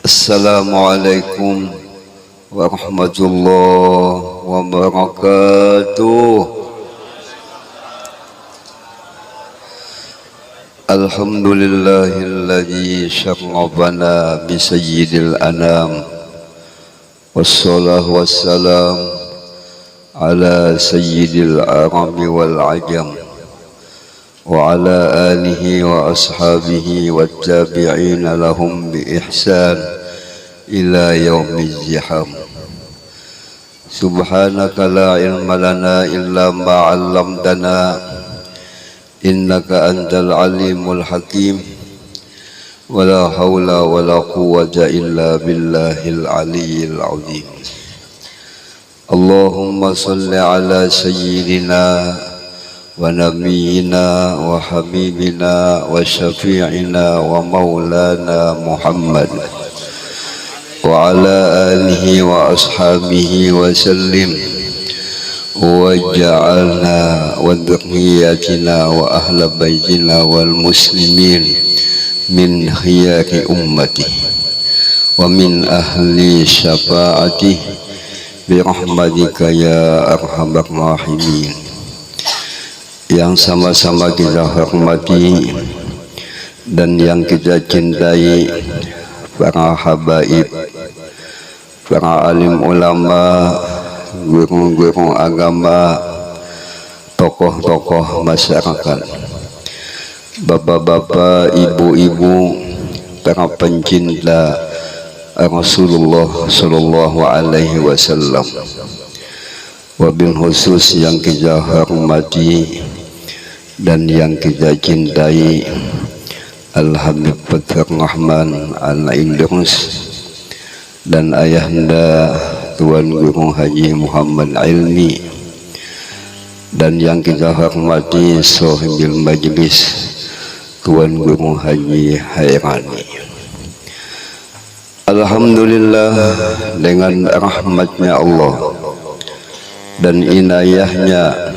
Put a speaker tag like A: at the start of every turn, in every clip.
A: Assalamualaikum warahmatullahi wabarakatuh. Alhamdulillahilladzi syarrafana bi sayyidil anam, wassalatu wassalam ala sayyidil arami wal ajam, wa ala alihi wa ashabihi wa tabi'ina lahum bi ihsan ila yaumiz ziham. Subhanaka la ilma lana illa ma 'allamtana innaka antal alimul hakim. Wa la haula wa la quwwata illa billahil aliyyil azim. Allahumma salli ala sayyidina wa nabiyyina wa habibina wa syafi'ina wa maulana Muhammad wa ala alihi wa ashabihi wa sallim wa ja'alna wa dhurriyyatina wa ahla baitina wal muslimin min khiyari ummati wa min ahli syafa'ati bi rahmatika ya arhamar rahimin. Yang sama-sama kita hormati dan yang kita cintai para habaib, para alim ulama, guru-guru agama, tokoh-tokoh masyarakat, bapak-bapak, ibu-ibu, para pencinta Rasulullah sallallahu alaihi wasallam. Wabil khusus yang kita hormati dan yang kita cintai Al-Habib Fathur Rahman Al-Idrus dan ayahanda Tuan Guru Haji Muhammad Ilmi, dan yang kita hormati Sohibil Majlis Tuan Guru Haji Hairani. Alhamdulillah, dengan rahmatnya Allah dan inayahnya,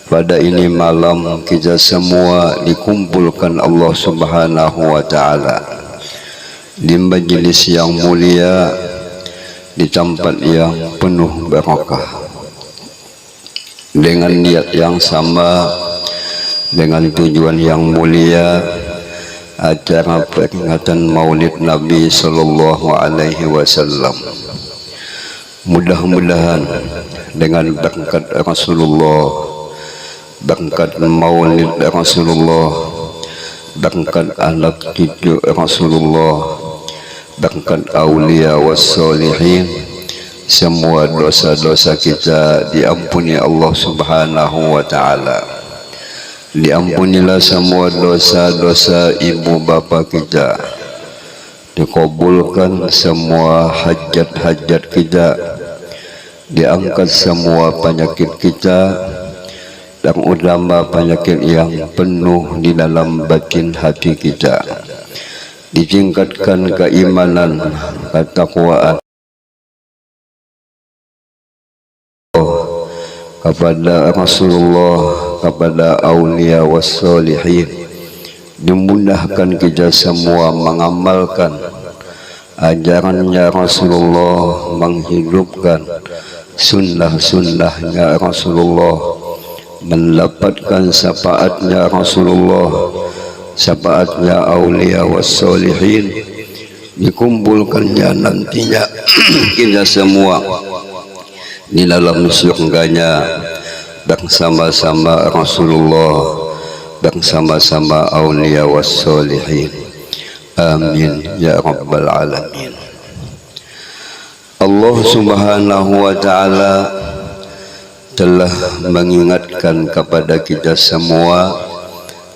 A: pada ini malam kita semua dikumpulkan Allah Subhanahu wa ta'ala di majlis yang mulia, di tempat yang penuh barakah, dengan niat yang sama, dengan tujuan yang mulia, acara peringatan Maulid Nabi sallallahu alaihi wasallam. Mudah-mudahan dengan berkat Rasulullah, berkat Maulid Rasulullah, berkat anak cucu Rasulullah, berkat aulia wassalihin, semua dosa-dosa kita diampuni Allah Subhanahu wa ta'ala. Diampunilah semua dosa-dosa ibu bapa kita, dikabulkan semua hajat-hajat kita, diangkat semua penyakit kita, dan utama penyakit yang penuh di dalam batin hati kita, ditingkatkan keimanan, ketakwaan kepada Rasulullah, kepada aulia wassalihin, dimudahkan kita semua mengamalkan ajarannya Rasulullah, menghidupkan sunnah-sunnahnya Rasulullah, mendapatkan syafaatnya Rasulullah, syafaatnya aulia wassalihin, dikumpulkannya nantinya kita semua di dalam surganya bersama-sama Rasulullah, bersama-sama aulia wassalihin. Amin ya rabbal alamin. Allah Subhanahu wa ta'ala telah mengingatkan kepada kita semua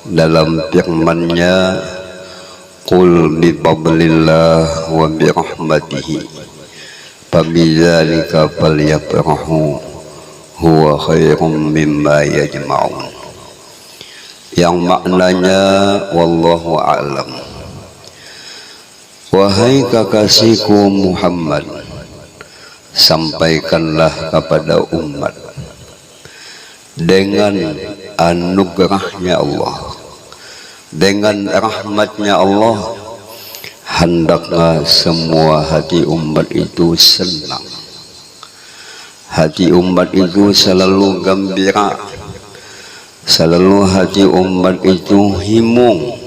A: dalam firman-Nya, qul bi fadlillah wa bi rahmatihi fabidzalika falyafrahu huwa khairum mimma yajma'un, yang maknanya wallahu a'lam. Wahai kekasihku Muhammad, sampaikanlah kepada umat dengan anugerahnya Allah, dengan rahmatnya Allah, hendaknya semua hati umat itu senang, hati umat itu selalu gembira, selalu hati umat itu himung.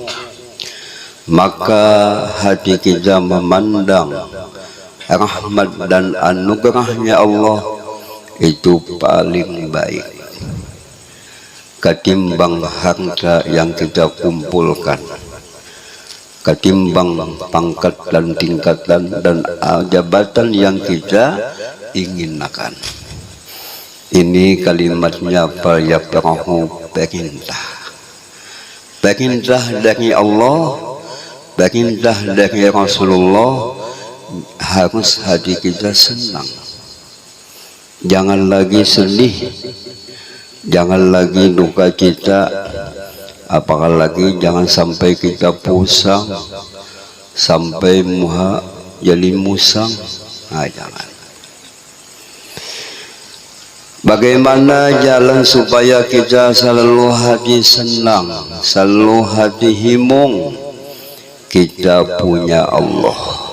A: Maka hati kita memandang rahmat dan anugerahnya Allah itu paling baik ketimbang harta yang kita kumpulkan, ketimbang pangkat dan tingkatan dan jabatan yang kita inginkan. Ini kalimatnya perahu perintah, perintah dari Allah, perintah dari Rasulullah. Harus hati kita senang, jangan lagi sedih, jangan lagi duka cita, apalagi jangan sampai kita pusang, sampai muha jadi musang. Nah, jangan. Bagaimana jalan supaya kita selalu hati senang, selalu hati himung? Kita punya Allah.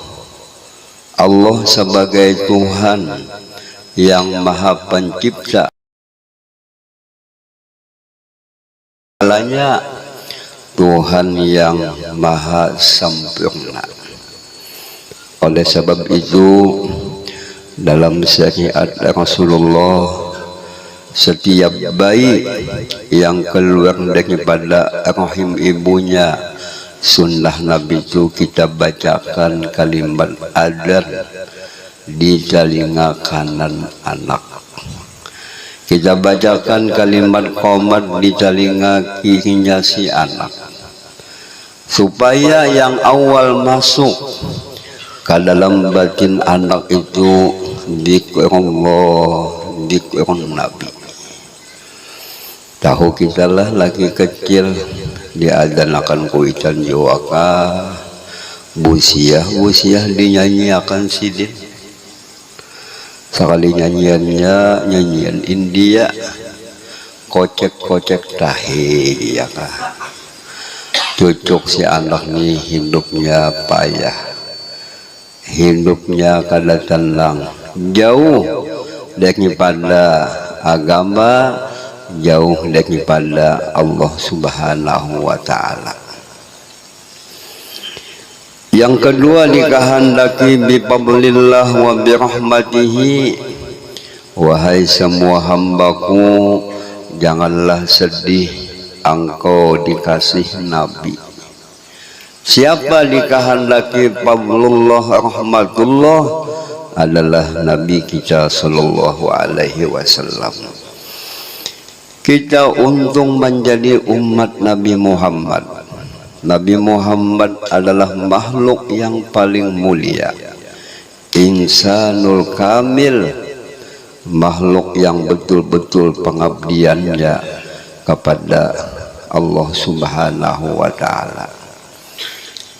A: Allah sebagai Tuhan yang Maha Pencipta, Tuhan yang Maha Sempurna. Oleh sebab itu, dalam syariat Rasulullah, setiap bayi yang keluar daripada rahim ibunya, sunnah Nabi itu kita bacakan kalimat adzan di telinga kanan anak, kita bacakan kalimat qomat di telinga kirinya si anak, supaya yang awal masuk ke dalam batin anak itu dzikrullah, dzikrun Nabi. Tahu kita lah lagi kecil diadzanakan kuitan jawaka, busiah dinyanyiakan sidin. Sekali nyanyiannya nyanyian India, kocek tahi ya kah. Cucuk si anak nih hidupnya payah, hidupnya kada tenang, jauh daripada agama, jauh daripada Allah Subhanahu wa Ta'ala. Yang kedua, dikehendaki bifadlillah wa birahmatihi, wahai semua hambaku, janganlah sedih engkau dikasih Nabi. Siapa dikehendaki fadlullah rahmatullah adalah Nabi kita sallallahu alaihi wasallam. Kita untung menjadi umat Nabi Muhammad. Nabi Muhammad adalah makhluk yang paling mulia, insanul kamil, makhluk yang betul-betul pengabdiannya kepada Allah Subhanahu wa Ta'ala.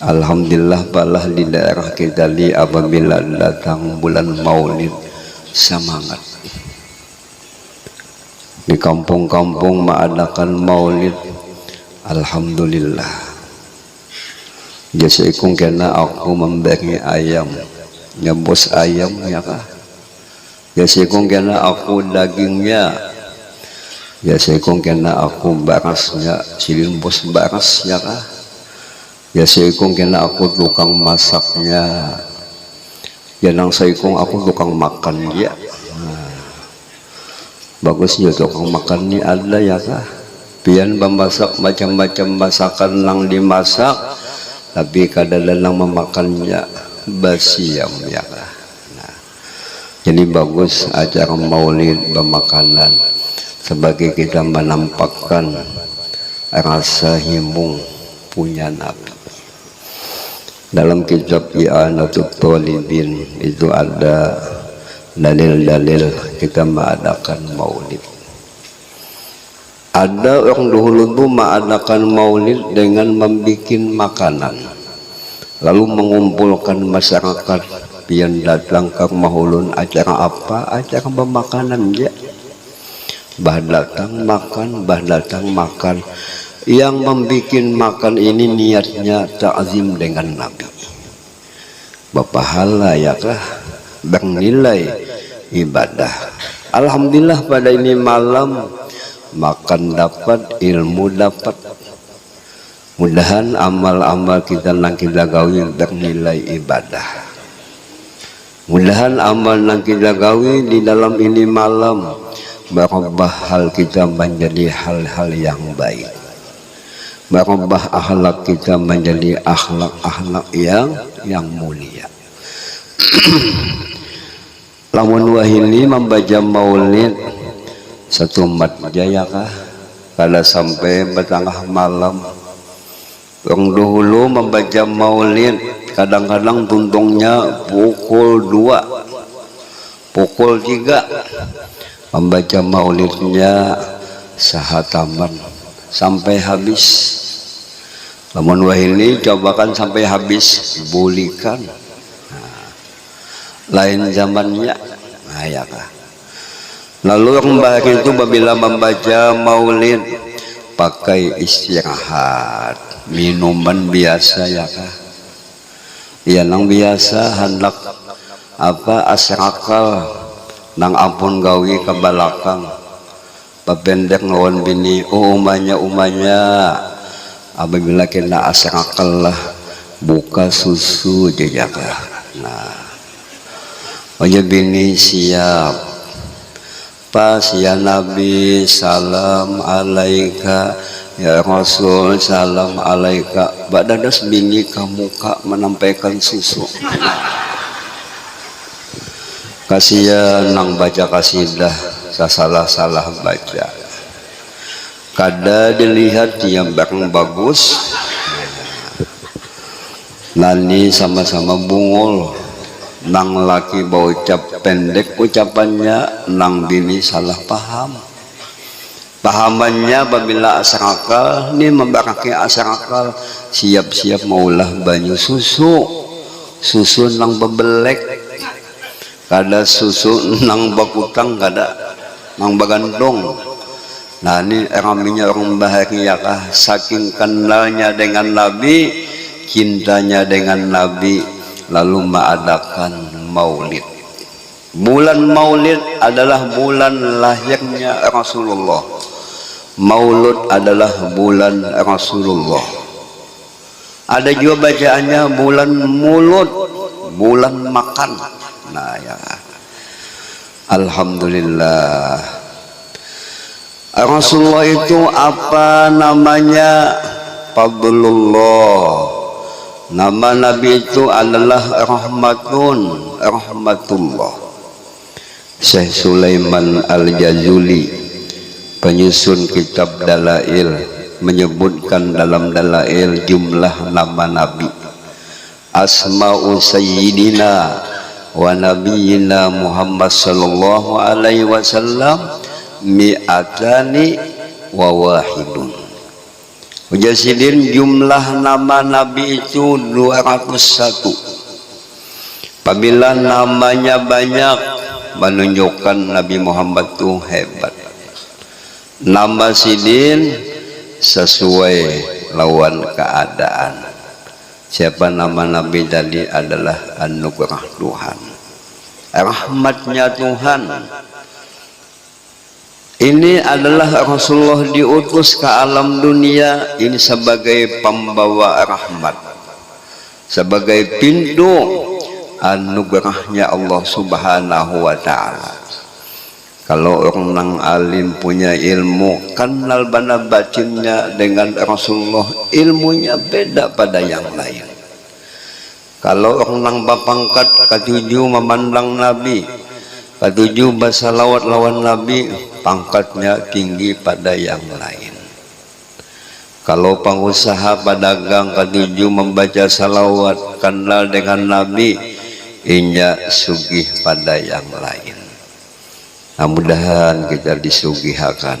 A: Alhamdulillah, balah di daerah kita apabila datang bulan Maulid, semangat. Di kampung-kampung mengadakan maulid, alhamdulillah. Jasa ikung kena aku memberi ayam, nyebus ayam ya kah. Jasa ikung kena aku dagingnya, jasa ikung kena aku barasnya, silin bos baras ya kah. Jasa ikung kena aku tukang masaknya, janang saikung aku tukang makan ya. Bagusnya tukang makan ni ada ya kah. Pian memasak macam-macam masakan lang dimasak, tapi kadang-kadang memakannya basiam ya kah. Nah, jadi bagus acara maulid bermakanan sebagai kita menampakkan rasa himung punya Nabi. Dalam kitab I'anatul Talibin itu ada dalil-dalil kita mengadakan maulid. Ada orang dahulu itu mengadakan maulid dengan membuat makanan, lalu mengumpulkan masyarakat yang datang ke maulid. Acara apa? Acara pemakanan ya. Bah datang makan. Yang membuat makan ini niatnya ta'zim dengan Nabi. berpahala ya kah, bernilai ibadah. Alhamdulillah pada ini malam makan dapat, ilmu dapat. Mudahan amal-amal kita nang kita gawi bernilai ibadah. Mudahan amal nang kita gawi di dalam ini malam merubah hal kita menjadi hal-hal yang baik, merubah akhlak kita menjadi akhlak-akhlak yang mulia. Lamun wahili membaca maulid satu mat jaya kah kada sampai bertengah malam. Orang dahulu membaca maulid kadang-kadang tuntungnya pukul 2, pukul 3 membaca maulidnya sahataman sampai habis. Namun wahili cobakan sampai habis, bulikan. Lain zamannya, ya kah. Lalu orang bahagia itu apabila membaca maulid pakai istirahat, minuman biasa ya kah. Ya nang biasa hendak apa asrakal nang ampun gawi ke belakang papendek ngelawan bini umanya apabila kena asrakal lah buka susu jejaka. Nah aja bini siap pas ya Nabi salam alaika ya Rasul salam alaika badadas bini kamu kak menampaikan susu. Kasihan nang baca kasidah salah baca kada dilihat yang bagus nani sama-sama bungul nang laki bawa ucap pendek ucapannya nang bini salah paham pahamannya apabila asrakal ini membaraki asrakal siap-siap maulah banyu susu nang bebelek kada susu nang bakutang kada nang bagandong. Nah ini raminya orang bahagia kah saking kenalnya dengan Nabi, cintanya dengan Nabi, lalu mengadakan maulid. Bulan maulid adalah bulan lahirnya Rasulullah. Maulud adalah bulan Rasulullah. Ada juga bacaannya bulan mulud, bulan makan. Nah ya, alhamdulillah. Rasulullah itu apa namanya? Fadlullah. Nama Nabi itu adalah rahmatullah. Syekh Sulaiman Al-Jazuli penyusun kitab Dalail menyebutkan dalam Dalail jumlah nama Nabi. Asma'u Sayyidina wa Nabiyina Muhammad sallallahu alaihi wasallam mi'atani wa wahidun. Ujasidin jumlah nama Nabi itu 201. Apabila namanya banyak menunjukkan Nabi Muhammad itu hebat. Nama sidin sesuai lawan keadaan. Siapa nama Nabi tadi adalah anugerah Tuhan, rahmatnya Tuhan. Ini adalah Rasulullah diutus ke alam dunia ini sebagai pembawa rahmat, sebagai pintu anugerahnya Allah Subhanahu wa ta'ala. Kalau orang nang alim punya ilmu, kenal bana batinnya dengan Rasulullah, ilmunya beda pada yang lain. Kalau orang nang bapangkat ketujuh memandang Nabi, ketujuh bersalawat lawan Nabi, pangkatnya tinggi pada yang lain. Kalau pengusaha pedagang ketujuh membaca salawat kenal dengan Nabi, inya sugih pada yang lain. Nah, mudahan kita disugihakan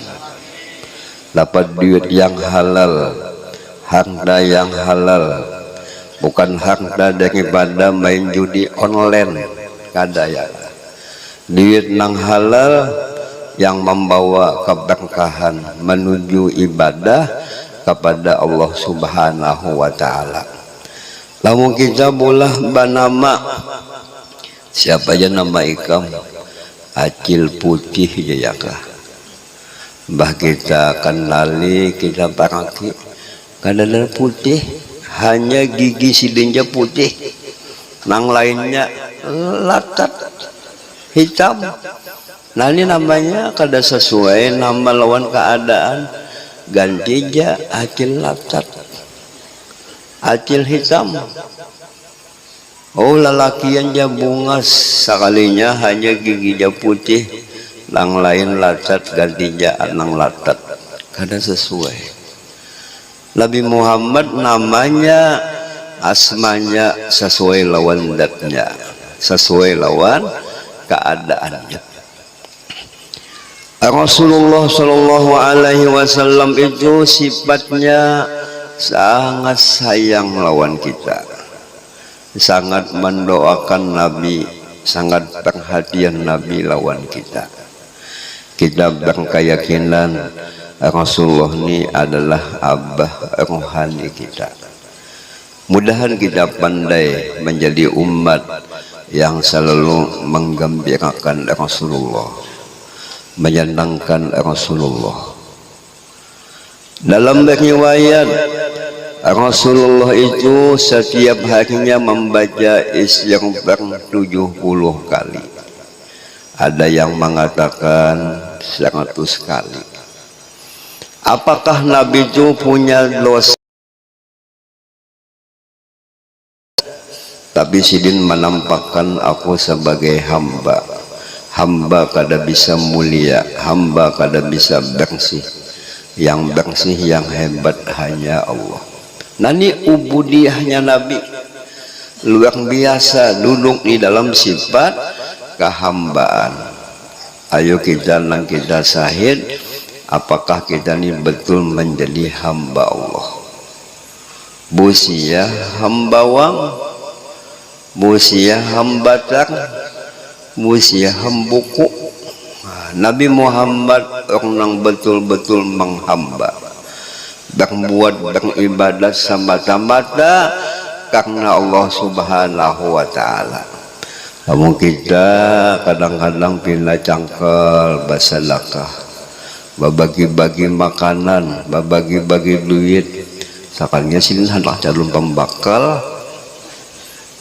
A: dapat duit yang halal, harta yang halal, bukan harta daripada main judi online. Kada ya, duit nang halal yang membawa keberkahan menuju ibadah kepada Allah Subhanahu wa ta'ala. Lamun kita bolah banama siapa aja nama ikam acil putih jayakah bah kita kenali kita paraki kadang putih hanya gigi sidinja putih nang lainnya latat hitam. Nah ini namanya kada sesuai nama lawan keadaan ganti ja acil latat acil hitam. Oh lalakian ja bungas sekalinya hanya gigi ja putih nang lain latat ganti ja nang latat kada sesuai. Nabi Muhammad namanya asmanya sesuai lawan datnya sesuai lawan keadaannya. Rasulullah Shallallahu Alaihi Wasallam itu sifatnya sangat sayang lawan kita, sangat mendoakan Nabi, sangat perhatian Nabi lawan kita. Kita berkeyakinan Rasulullah ini adalah abah rohani kita. Mudahan kita pandai menjadi umat yang selalu menggembirakan Rasulullah, menyenangkan Rasulullah. Dalam riwayat Rasulullah itu setiap harinya membaca istighfar 70 kali. Ada yang mengatakan 100 kali. Apakah Nabi itu punya dosa? Tapi sidin menampakkan aku sebagai hamba. Hamba kada bisa mulia, hamba kada bisa bersih. Yang bersih yang hebat hanya Allah. Nah ini ubudiyahnya Nabi luar biasa, duduk di dalam sifat kehambaan. Ayo kita nang kita sahid, apakah kita ini betul menjadi hamba Allah? Busia hambawang, busia hambatar, busia hambuku. Nabi Muhammad orang betul-betul menghamba, berbuat beribadah semata-mata karena Allah Subhanahu wa Ta'ala. Namun kita kadang-kadang pindah cangkel basalakah, babagi-bagi makanan, babagi-bagi duit. Sakalnya sini hendak calon pembakal,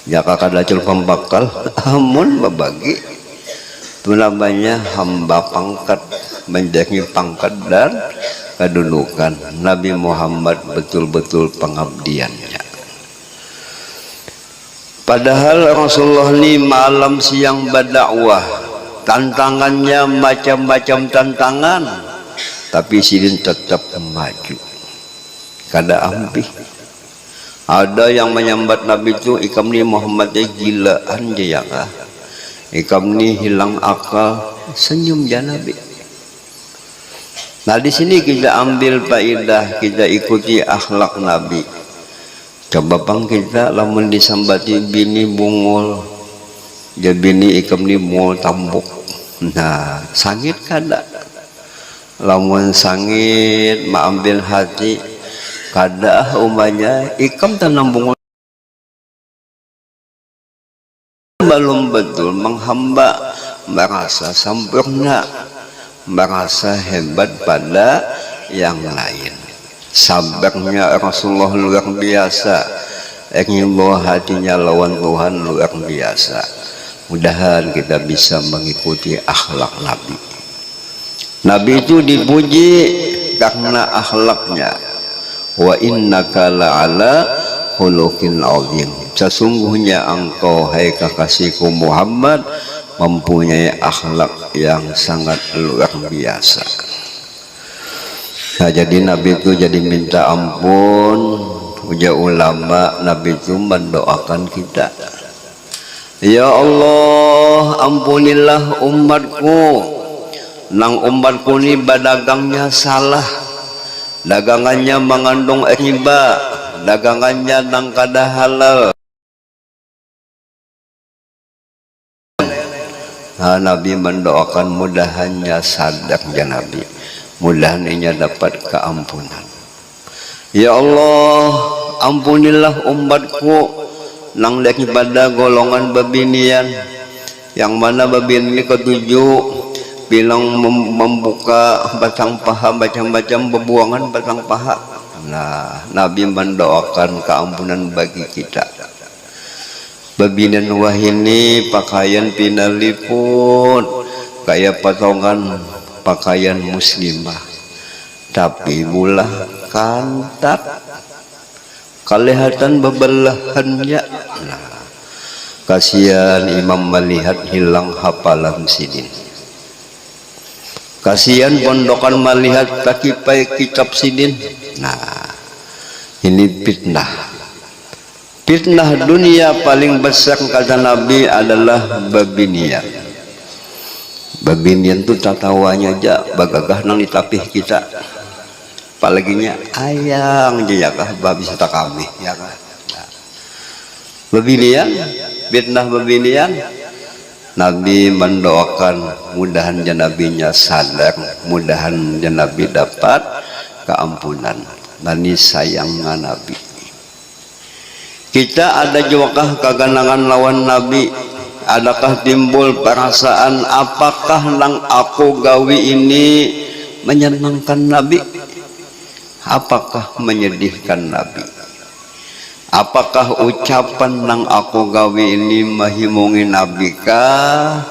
A: jaka kada calon pembakal, amun babagi. Itu namanya hamba pangkat, menjadi pangkat dan kedudukan. Nabi Muhammad betul-betul pengabdiannya. Padahal Rasulullah ini malam siang berdakwah, tantangannya macam-macam tantangan, tapi sidin tetap maju. Kada ampih. Ada yang menyambat Nabi itu, ikam ni Muhammadnya gilaan jayakah. Ikam ni hilang akal, senyum ya Nabi. Nah di sini kita ambil faedah, kita ikuti akhlak Nabi. Coba bang kita lamun disambati bini bungul, jadi bini ikam ni bungul tambuk. Nah sangit kada. Lamun sangit maambil hati, kada umanya ikam tanam bungul. Belum betul menghamba, merasa sempurna, merasa hebat pada yang lain. Sabarnya Rasulullah luar biasa, Allah hatinya lawan Tuhan luar biasa. Mudahan kita bisa mengikuti akhlak Nabi. Nabi itu dipuji karena akhlaknya. Wa innaka la'ala khuluqin azim. Sesungguhnya engkau hai kekasihku Muhammad mempunyai akhlak yang sangat luar biasa. Nah jadi Nabi itu jadi minta ampun. Ujar ulama, Nabi itu mendoakan kita, ya Allah ampunilah umatku, nang umatku ini badagangnya salah, dagangannya mengandung riba, dagangannya nang kada halal. Nah, Nabi mendoakan mudahannya sadar ya Nabi, mudahan ini dapat keampunan. Ya Allah ampunilah umatku, nang lagi pada golongan babinian, yang mana babin ini ketujuh bilang membuka batang paha, macam-macam bebuangan batang paha. Nah, Nabi mendoakan keampunan bagi kita. Babinian wahini pakaian pinaliput kayak potongan pakaian muslimah, tapi mula kantat kelihatan bebelahannya. Nah, kasihan imam melihat hilang hafalan sidin, kasihan pondokan melihat takipai kitab sidin. Nah, ini fitnah. Fitnah dunia paling besar kata Nabi adalah babinian. Babinian tuh tatawanya aja bagagah nang ditapih kita, apalaginya ayang aja ya kah babi serta kami ya kah. Babinian, fitnah babinian. Nabi mendoakan mudahan janabinya sadar, mudahan janabi dapat keampunan. Nani sayangnya Nabi. Kita ada jawakah keganangan lawan Nabi? Adakah timbul perasaan apakah nang aku gawi ini menyenangkan Nabi? Apakah menyedihkan Nabi? Apakah ucapan nang aku gawi ini mahimungi Nabi kah?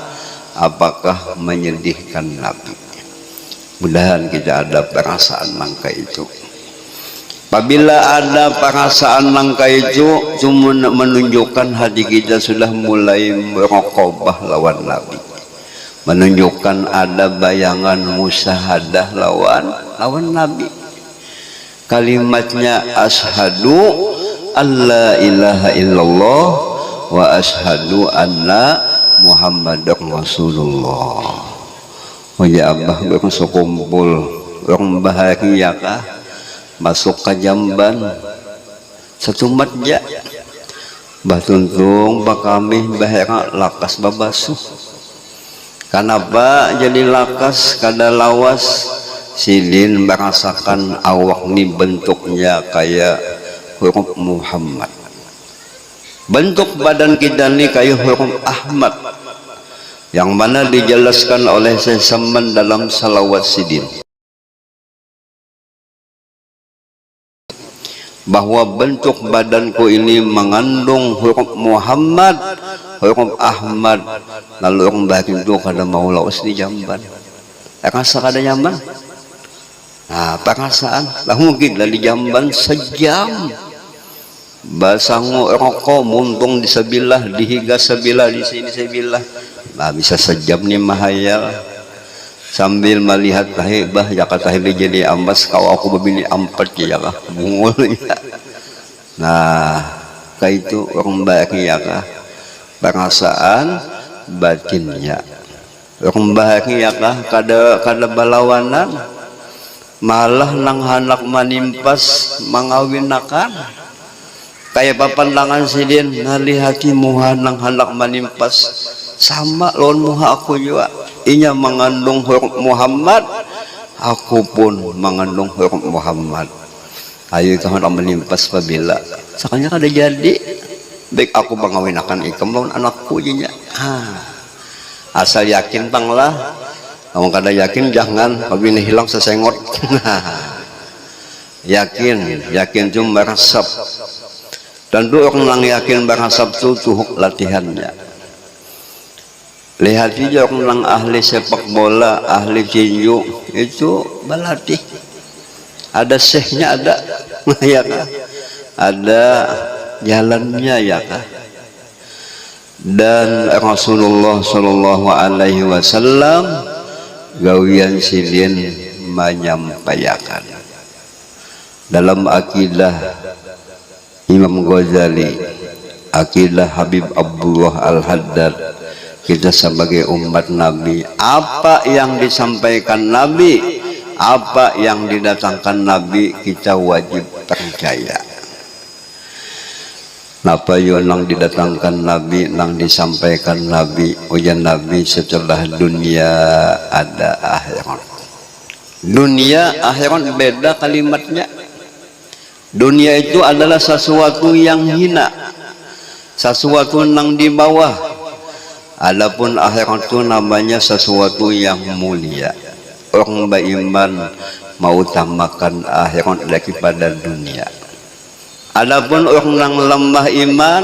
A: Apakah menyedihkan Nabi? Mudahan kita ada perasaan nangka itu. Apabila ada perasaan nangka itu, cuma menunjukkan hati kita sudah mulai merokobah lawan Nabi, menunjukkan ada bayangan musyahadah lawan Nabi. Kalimatnya ashadu alla ilaha illallah wa ashadu anna muhammadar rasulullah. Oh ya Abah bersukumpul orang bahagia kah masuk ke Jamban satu matja batuntung pak kami bahera lakas babasuh. Kenapa jadi lakas kada lawas? Sidin merasakan awak ni bentuknya kayak huruf Muhammad, bentuk badan kita ni kayak huruf Ahmad, yang mana dijelaskan oleh Sesaman dalam salawat Sidin bahwa bentuk badanku ini mengandung huruf Muhammad, huruf Ahmad. Lalu orang bahagia itu kada mau lawas di Jamban, rasa kada nyaman. Nah, perasaan lah mungkin lah di Jamban sejam basangu rokok muntung di sebelah, dihiga sebelah, di sini sebelah. Nah, bisa sejam nih mahayal sambil melihat tahibah ya kata tahibah jadi ambas kau aku begini ampat ya kah bungul ya. Nah, kayak itu orang bahagia kah perasaan batinnya orang bahagia kah kada balawanan, malah nang hanak manimpas mengawinakan kayak papandangan Sidin nalihati muha nang hanak manimpas sama lawan muha aku juga inya mengandung huruf Muhammad, aku pun mengandung huruf Muhammad. Ayo kamu nak menimpas pabila sakanya kada jadi baik aku mengawinakan ikam lawan anakku jinya. Asal yakin tanglah, kamu kada yakin jangan pabini hilang sesengot. yakin cuma resep. Dan dua orang lang yakin berasap tu tuhuk latihannya. Lihat juga orang ahli sepak bola, ahli tinju itu berlatih. Ada syekhnya ada, ya kan? Ada jalannya ya kan? Dan Rasulullah Shallallahu Alaihi Wasallam gawian Sidin menyampaikan dalam akidah Imam Ghazali, akidah Habib Abdullah Al-Haddad. Kita sebagai umat Nabi, apa yang disampaikan Nabi, apa yang didatangkan Nabi, kita wajib percaya. Napa yo nang didatangkan Nabi, nang disampaikan Nabi, ujian Nabi setelah dunia ada akhirat. Dunia akhirat beda kalimatnya. Dunia itu adalah sesuatu yang hina. sesuatu nang di bawah. Adapun akhirat itu namanya sesuatu yang mulia. Orang beriman mau utamakan akhirat daripada dunia. Adapun orang nang lemah iman,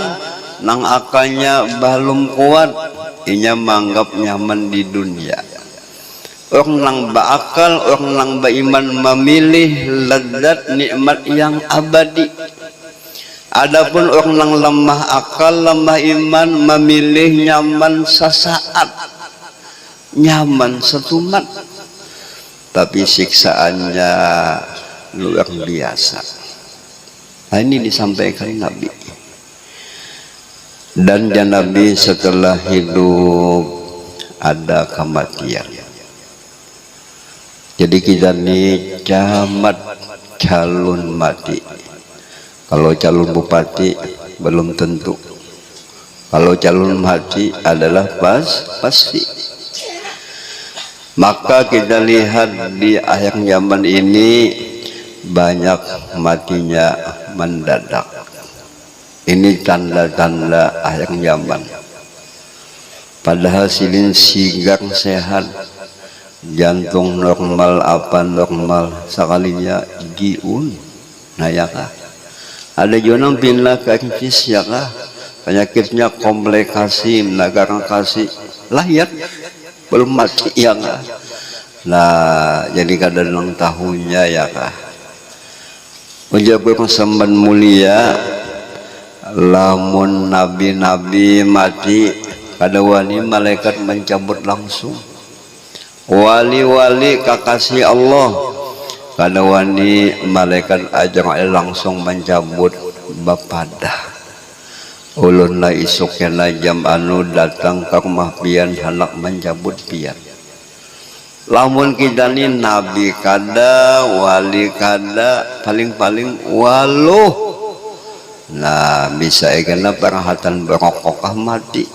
A: nang akalnya belum kuat, inya menganggap nyaman di dunia. Orang nang berakal, orang nang beriman memilih lezat nikmat yang abadi. Adapun orang nang lemah akal, lemah iman memilih nyaman sesaat, nyaman setumat, tapi siksaannya luar biasa. Nah, ini disampaikan Nabi. Dan Nabi setelah hidup ada kematian. Jadi kita ini camat calon mati. Kalau calon bupati belum tentu. Kalau calon mati adalah pasti. Maka kita lihat di akhir zaman ini banyak matinya mendadak. Ini tanda-tanda akhir zaman. Padahal silin sigar sehat, jantung normal, apa normal, sekalinya giun. Nah ya kah? Ada juga pindah ke kritis ya kah? Penyakitnya komplikasi, negara kasih lahir belum mati ya kah? Nah jadi kadang tahunnya ya kah? Menjaga kesemban mulia, lamun nabi-nabi mati kada wani malaikat mencabut langsung. Wali-wali kekasih Allah kada wani malaikat ajang langsung mencabut bapadah. Ulun na isuk na jam anu datang ke rumah pian hendak mencabut pian. Lamun kita ni nabi kada, wali kada, paling-paling waluh. Nah bisa ikana perhatan berokokah mati,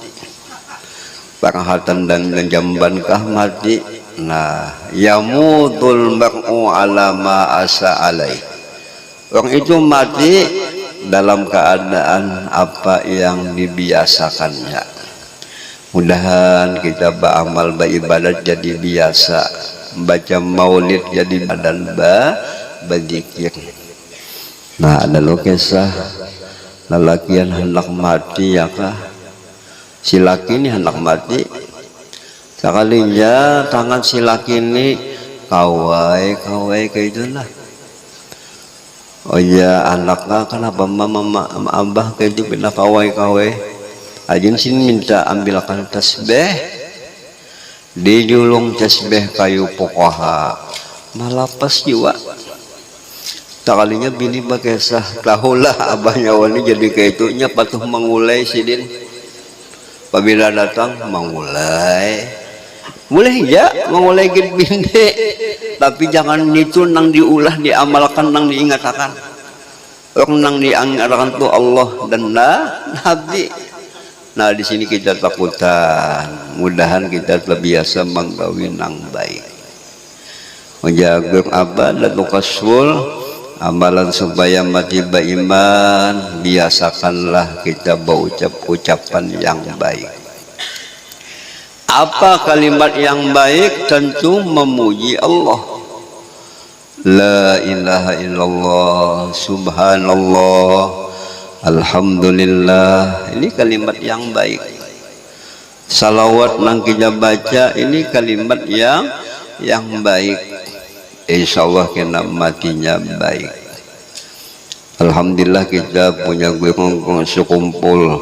A: perhatan dan jamban kah mati. Nah yamutul mar'u ala ma asa alai. Orang itu mati dalam keadaan apa yang dibiasakannya. Mudahan kita beramal beribadat jadi biasa, baca maulid jadi badan berzikir. Nah ada lo kisah lelakian hendak mati ya kah? Si laki ini hendak mati, sekalinya tangan si laki ini kawai kayak itulah. Oh iya anaknya kenapa mama abah kayak itu pindah kawai. Ajin sini minta ambilkan tasbih, dijulung tasbih kayu pokoha, malah pas jiwa. Sekalinya bini bakesah, tahulah abahnya wani jadi kayak itunya patuh mengulai sidin. Apabila datang mengulai, boleh ya mengulai git binde, tapi jangan itu nang diulah diamalkan nang diingatkan. Orang nang diingatkan tuh Allah dan Nabi. Nah di sini kita takutan, mudahan kita terbiasa menggawin yang baik, menjaga abad dan kasul amalan supaya mati beriman. Biasakanlah kita berucap ucapan yang baik. Apa kalimat yang baik? Tentu memuji Allah. La ilaha illallah, subhanallah, alhamdulillah, ini kalimat yang baik. Salawat nang kita baca ini kalimat yang baik. Insyaallah kena matinya baik. Alhamdulillah kita punya guru sekumpul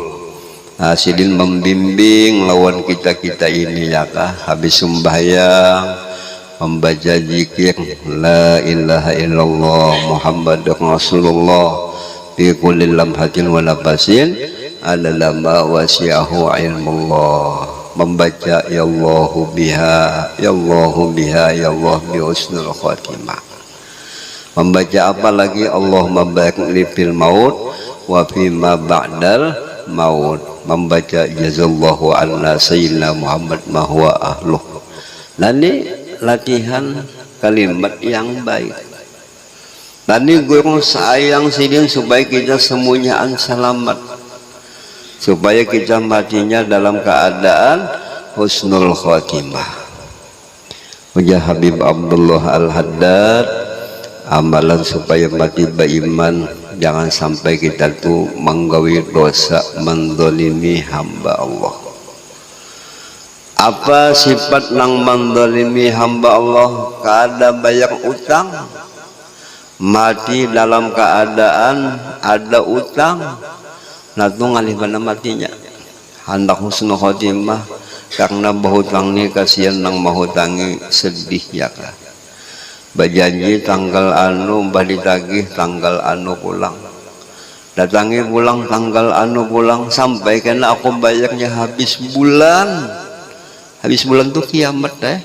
A: hasilin membimbing lawan kita ini ya kah. Habis sembahyang membaca zikir la ilaha illallah Muhammadur Rasulullah fi kulli lamhatin wa nafasin adalah ma wasi'ahu ilmullah. Membaca ya Allahu biha ya Allahu biha ya Allah bi husnul khatimah. Membaca apa lagi? Allah mabarik li fil maut wa fi ma ba'dal maut. Membaca jazallahu anna sayyidina Muhammad ma huwa ahluh. Nah ini latihan kalimat yang baik. Tadi guru sayang sidin supaya kita semuanya selamat. supaya kita matinya dalam keadaan husnul khotimah. Ujar Habib Abdullah Al-Haddad, amalan supaya mati beriman, jangan sampai kita tuh menggawi dosa, mendolimi hamba Allah. Apa sifat nang mendolimi hamba Allah? Kada bayar utang, mati dalam keadaan ada utang, natu ngalih mana matinya hendak husnul khotimah, karena bahutang ni kasihan nang mahutangi sedih ya kah. Berjanji tanggal anu balik tagih tanggal anu pulang, datangi pulang tanggal anu pulang, sampai kena aku bayarnya habis bulan. Habis bulan tuh kiamat deh.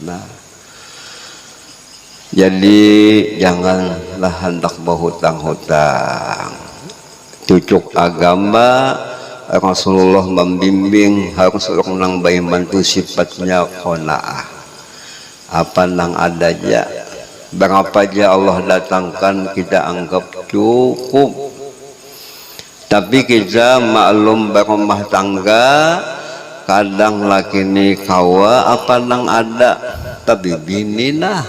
A: Nah, jadi janganlah hendak berhutang-hutang. Cucuk agama Rasulullah membimbing harus orang beriman itu sifatnya qanaah. Apa nang adanya, berapa aja Allah datangkan kita anggap cukup. Tapi kita maklum berumah tangga, kadang laki ni kawa apa nang ada, tapi bini nah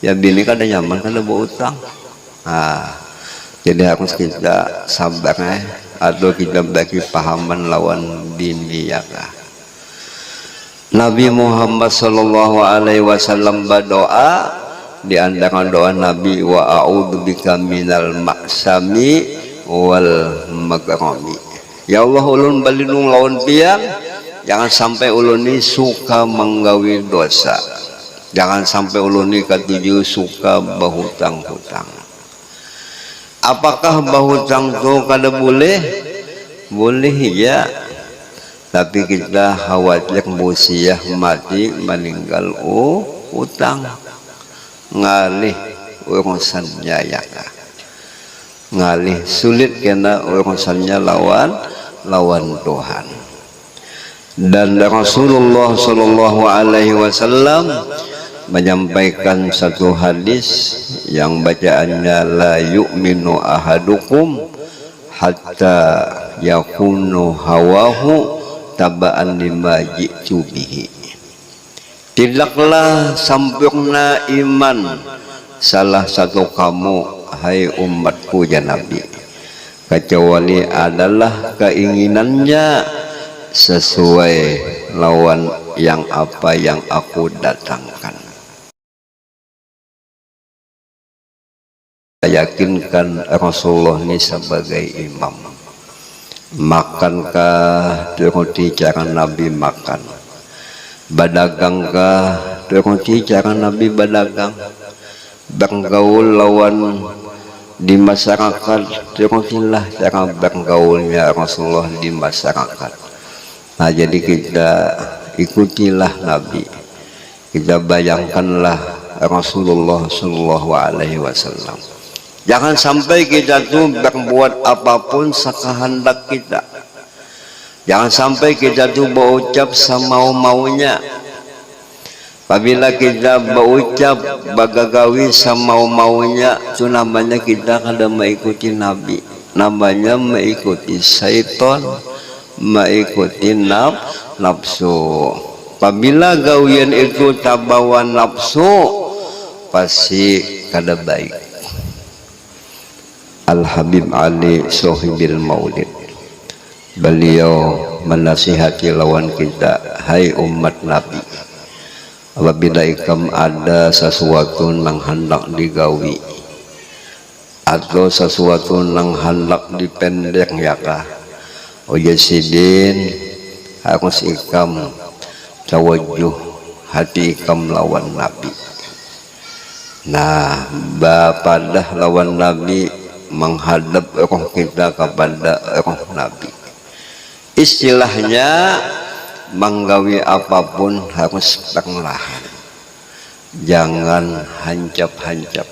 A: ya bini kada nyaman kada berutang. Jadi harus kita sabar atau kita bagi pahaman lawan bini ya kah. Nabi Muhammad sallallahu alaihi wasallam berdoa, di antara doa Nabi, wa a'udzubika minal maksami wal magrami. Ya Allah, ulun balindung lawan piang, jangan sampai ulun ini suka menggawi dosa, jangan sampai ulun ini ketujuh suka berhutang-hutang. Apakah berhutang itu kada boleh? Boleh ya, tapi kita khawatir musiah mati meninggal utang, ngalih urusannya ya kah. Ngalih sulit kena urusannya lawan Tuhan. Dan Rasulullah Shallallahu Alaihi Wasallam menyampaikan satu hadis yang bacaannya, la yu'minu ahadukum hatta yakunu hawahu taba'an lima ji'tu bihi. Tidaklah sempurna iman salah satu kamu, hai umatku ya Nabi, kecuali adalah keinginannya sesuai lawan yang apa yang aku datangkan. Yakinkan Rasulullah ini sebagai imam. Makankah turuti cara Nabi makan? Badagangkah turuti cara Nabi badagang? Bergaul lawan di masyarakat, teruslah cara bergaulnya Rasulullah di masyarakat. Nah, jadi kita ikutilah Nabi, kita bayangkanlah Rasulullah Shallallahu Alaihi Wasallam. Jangan sampai kita tuh berbuat apapun sekehendak kita. Jangan sampai kita tuh berucap semau-maunya. Apabila kita berucap bagagawi semau-maunya, itu namanya kita kada mengikuti Nabi, namanya mengikuti syaitan, mengikuti nafsu. Apabila gawian itu tabawa nafsu, pasti kada baik. Al-Habib Ali Sohibil Maulid, beliau menasihati lawan kita, hai umat Nabi, apabila ikam ada sesuatu nang hendak digawi atau sesuatu nang hendak dipendek ya kah, ojesidin harus ikam tawajuh hati ikam lawan Nabi. Nah, bapadah lawan Nabi, menghadap roh kita kepada roh Nabi. Istilahnya menggawi apapun harus perlahan, jangan hancap-hancap.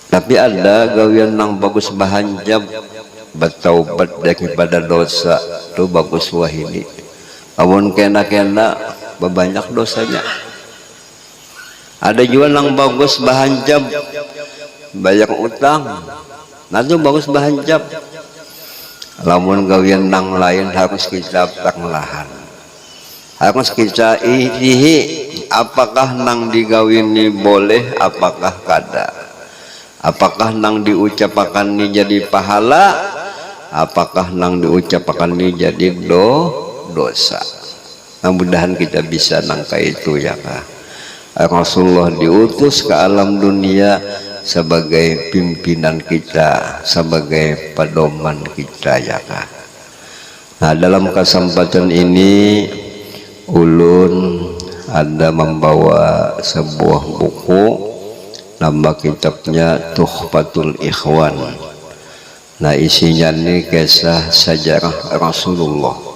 A: Tapi ada gawian yang bagus bahancap, bertaubat daripada dosa, itu bagus wahini. Amun kena-kena berbanyak dosanya. Ada juga yang bagus bahancap, bayar utang, nanti bagus bahancap. lamun gawian nang lain harus kita panglahan, harus kita irihi apakah nang digawin ini boleh, apakah kada, apakah nang diucapakan ini jadi pahala, apakah nang diucapakan ini jadi dosa. Mudah-mudahan kita bisa nangka itu ya kak. Rasulullah diutus ke alam dunia sebagai pimpinan kita, sebagai pedoman kita ya kak. Nah dalam kesempatan ini ulun ada membawa sebuah buku, nama kitabnya Tuhfatul Ikhwan. Nah isinya ini kisah sejarah Rasulullah.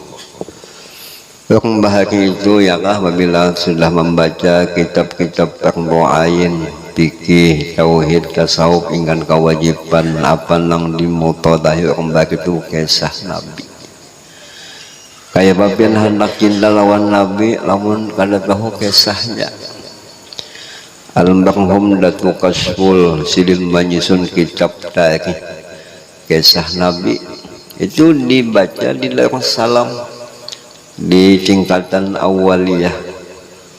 A: Yang bahagia itu ya kah, apabila sudah membaca kitab-kitab terdoain, fikih, tauhid, tasawuf, ingin kewajiban apa nang dimutadahi orang baik itu kisah Nabi. Kayak babian hendak cinta lawan Nabi, lamun kada tahu kisahnya. Al-Marhum Datu Kasful Sidin menyusun kitab dari kisah Nabi itu dibaca di Darussalam di tingkatan awaliyah.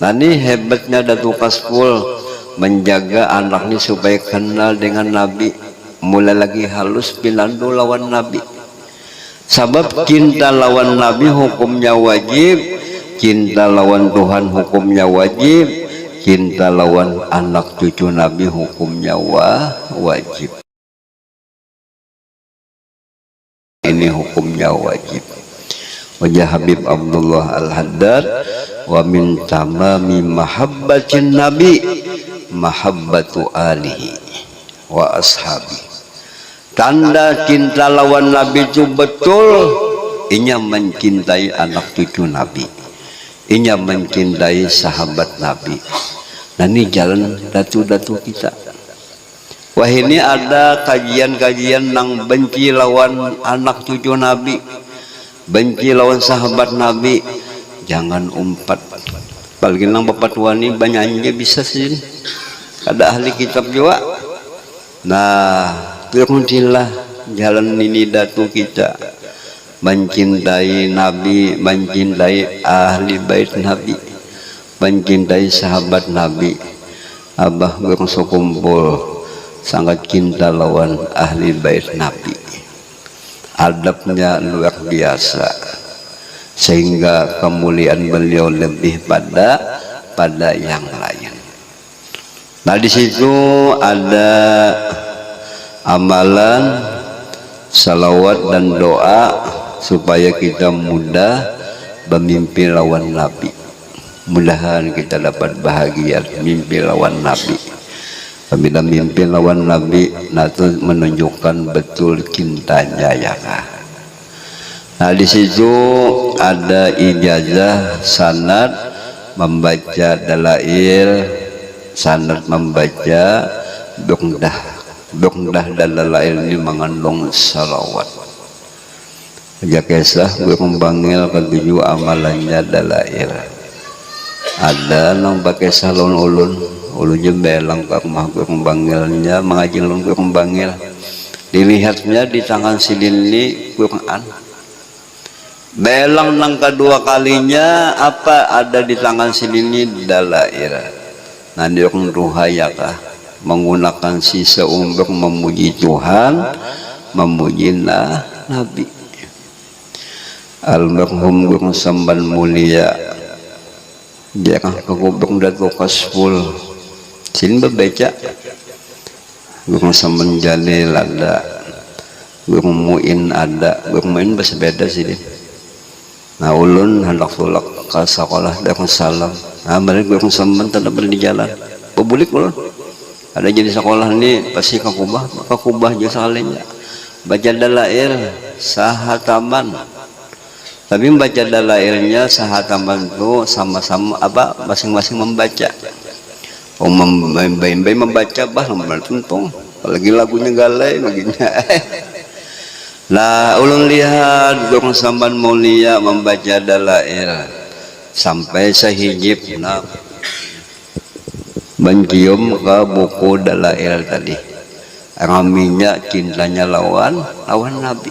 A: Nah ini hebatnya Datu Kasful menjaga anak ini supaya kenal dengan Nabi, mulai lagi halus pilandu lawan Nabi. Sebab cinta lawan Nabi hukumnya wajib, cinta lawan Tuhan hukumnya wajib, cinta lawan anak cucu Nabi hukumnya wajib. Ini hukumnya wajib. Wajah Habib Abdullah Al-Haddad, wa min tamami mahabbatin Nabi mahabbatu alihi wa ashabi. Tanda cinta lawan Nabi itu betul, inya mencintai anak cucu Nabi, inya mencintai sahabat Nabi. Nah ini jalan datu-datu kita. Wah ini ada kajian-kajian nang benci lawan anak cucu Nabi, benci lawan sahabat Nabi, jangan umpat. Apalagi nang bapak tua ini banyaknya bisa sih, ada ahli kitab juga. Nah berhentilah jalan ini datu kita, mencintai Nabi, mencintai ahli bait Nabi, mencintai sahabat Nabi. Abah bersukumpul sangat cinta lawan ahli bait Nabi, adabnya luar biasa sehingga kemuliaan beliau lebih pada yang lain. Nah di situ ada amalan salawat dan doa supaya kita mudah bermimpi lawan Nabi. Mudahan kita dapat bahagia mimpi lawan Nabi. Apabila mimpi lawan Nabi, nah itu menunjukkan betul cintanya ya kak. Nah di situ ada ijazah sanad membaca dalail, sanad membaca Bukdah dan dalail ini mengandung salawat. Ya kisah berkembangil ketujuh amalannya dalail. Ada nang pakai salon ulunnya belang ke rumah berkembangilnya mengaji ulun berkembangil. Dilihatnya di tangan silini Quran. Belang nang kedua kalinya apa ada di tangan silini dalail. Nah dia ruhayakah menggunakan sisa umur memuji Tuhan, memuji Nabi. Almarhum Guru Samban Mulia dia kan kegobong Datu Kasful sini berbaca Guru Samban Jalil ada, Guru Muin ada, Guru Muin bersebeda sini. Nah ulun hendak tulak ke sekolah Darussalam. Nah mereka Guru Samban tidak berdi jalan pebulik ulun ada jadi sekolah ini pasti kakubah je sekalinya baca dalail sahataman, tapi membaca dalailnya sahataman itu sama-sama apa masing-masing membaca. Bayi membaca bah nomor tuntung apalagi lagunya galai baginya. Nah ulun lihat Guru Samban Mulia membaca dalail sampai sehijib nah mencium ke buku dalail tadi, raminya cintanya lawan Nabi.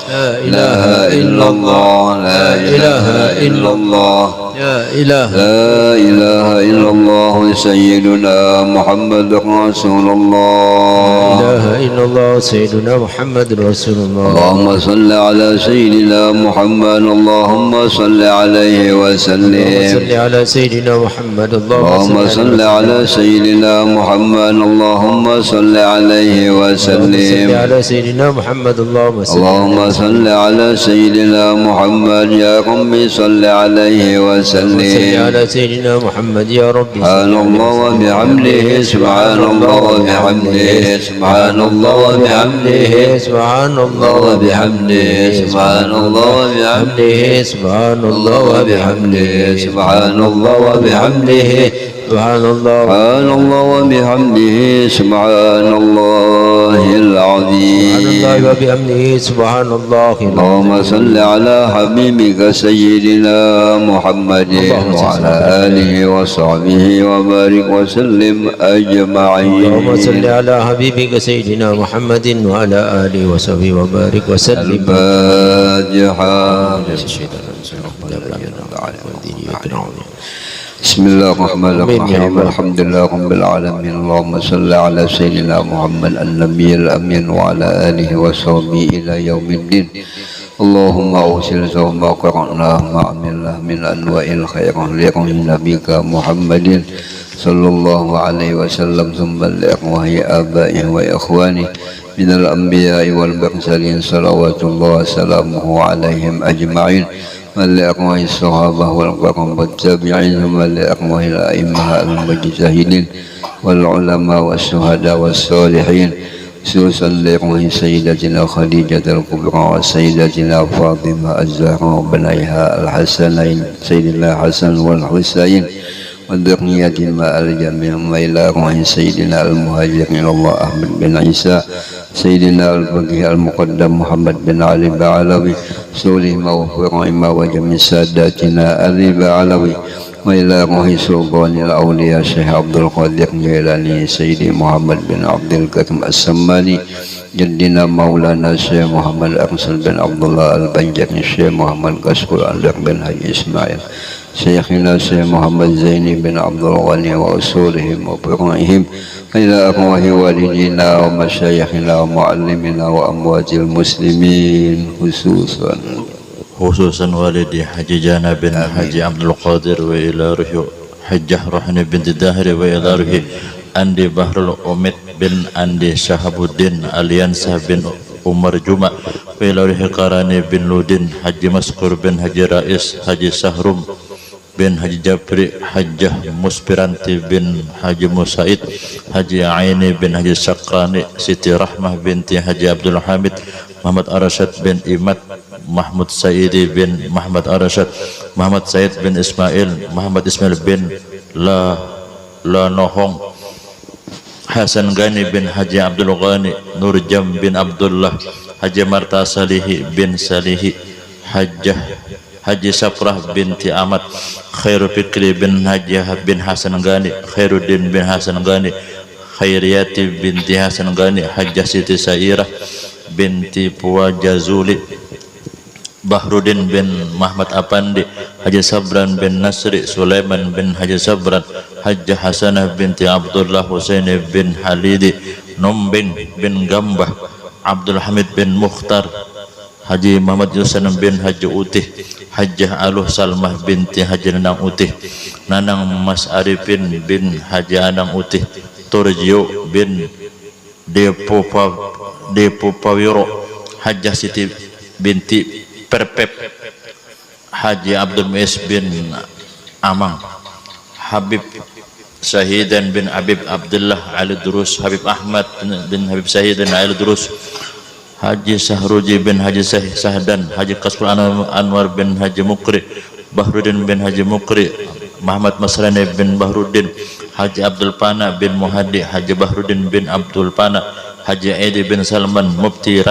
B: لا إله إلا الله لا إله إلا الله لا إله
A: إلا الله سيدنا محمد رسول الله
B: لا إله إلا الله سيدنا محمد رسول الله
A: اللهم صل على سيدنا محمد اللهم صل عليه وسلم
B: صل على سيدنا محمد
A: اللهم صل على سيدنا محمد اللهم صل عليه وسلم
B: صل على سيدنا محمد
A: اللهم صل على سيدنا محمد يا ربي صل عليه وسلم
B: صل على سيدنا محمد يا ربي
A: سبحان الله وبحمده سبحان الله وبحمده سبحان الله وبحمده
B: سبحان الله
A: وبحمده سبحان الله وبحمده
B: سبحان الله وبحمده
A: سبحان الله وبحمده
B: سبحان الله
A: سبحان الله وبحمده سبحان الله العظيم
B: سبحان الله وبحمده سبحان الله
A: اللهم صل على حبيبك سيدنا محمد وعلى آله وصحبه وبارك وسلم أجمعين
B: اللهم صل على حبيبك سيدنا محمد وعلى آله وصحبه وبارك وسلم
A: الفاتحة بسم الله الرحمن الرحيم الحمد لله رب العالمين اللهم صل على سيدنا محمد النبي الأمين وعلى آله وصحبه إلى يوم الدين اللهم أوصل ثم قرأناه ما عملنا من أنواع الخير لقوم نبيك محمد صلى الله عليه وسلم ثم لأقواه آبائه وإخوانه من الأنبياء والمرسلين صلوات الله وسلامه عليهم أجمعين ولأقواه الصحابة والقرب والتابعين ثم لأقواه الأئمة المجتهدين والعلماء والشهداء والصالحين خصوصا لأقواه سيدتنا خديجة الكبرى وسيدتنا فاطمة الزهراء وبنيها الحسنين سيدنا الحسن والحسين وذرية ما الجميع وإلى روح سيدنا المهاجر إلى الله أحمد بن عيسى سيدنا الفقيه المقدم محمد بن علي بعلوي سولهم وفرعهم وجميع ساداتنا أبي بعلوي وإلى روح سلطان الأولياء الشيخ عبد القادر الجيلاني سيدي محمد بن عبد الكريم السماني جدنا مولانا الشيخ محمد أرسل بن عبد الله البنجري الشيخ محمد قصر الأندر بن حي إسماعيل شيخنا الشيخ محمد زيني بن عبد الغني وأصولهم وفروعهم إلى أرواح والدينا ومشايخنا ومعلمنا وأموات المسلمين
C: خصوصا والدي حجي جانا بن حجي عبد القادر وإلى روح حجة رحن بنت داهر وإلى روح أندي بحر الأمد بن أندي شهاب الدين أليانسا بن عمر جمع وإلى روح قراني بن لودين حجي مسكور بن حجي رئيس حجي سهرم بن حجي جابري حجة مسبرانتي بن حجي مسايد حجي عيني بن حجي سقاني سيتي رحمة بنتي حجي عبد الحميد محمد أرشد بن إماد محمود سيدي بن محمد أرشد محمد سيد بن إسماعيل محمد إسماعيل بن لا نوهong حسن غني بن حجي عبد الغني نور جم بن عبد الله حجي مرتا صالحي بن صالحي حجي سفرة بنت أحمد خير فكري بن حجي بن حسن غني خير الدين بن حسن غني خيرياتي بنت حسن غني حجة سيتي سائرة binti Puwa Jazuli Bahrudin bin Muhammad Apandi Haji Sabran bin Nasri Sulaiman bin Haji Sabran Haji Hasanah binti Abdullah Husaini bin Halidi Numbing bin Gambah Abdul Hamid bin Mukhtar Haji Muhammad Yusan bin Haji Utih Haji Aluh Salmah binti Haji Nanang Utih Nanang Mas Arifin bin Haji Anang Utih Turjio bin Depo Pawiro Hajjah Siti binti Perpep Haji Abdul Muiz bin Amang Habib Syahidan bin Habib Abdullah Ali Durus Habib Ahmad bin Habib Syahidan Ali Durus Haji Sahruji bin Haji Sahdan Haji Kasful Anwar bin Haji Mukri Bahrudin bin Haji Mukri Muhammad Masrani bin Bahrudin Haji Abdul Pana bin Muhadi Haji Bahrudin bin Abdul Pana Haji Edi bin Salman Mufti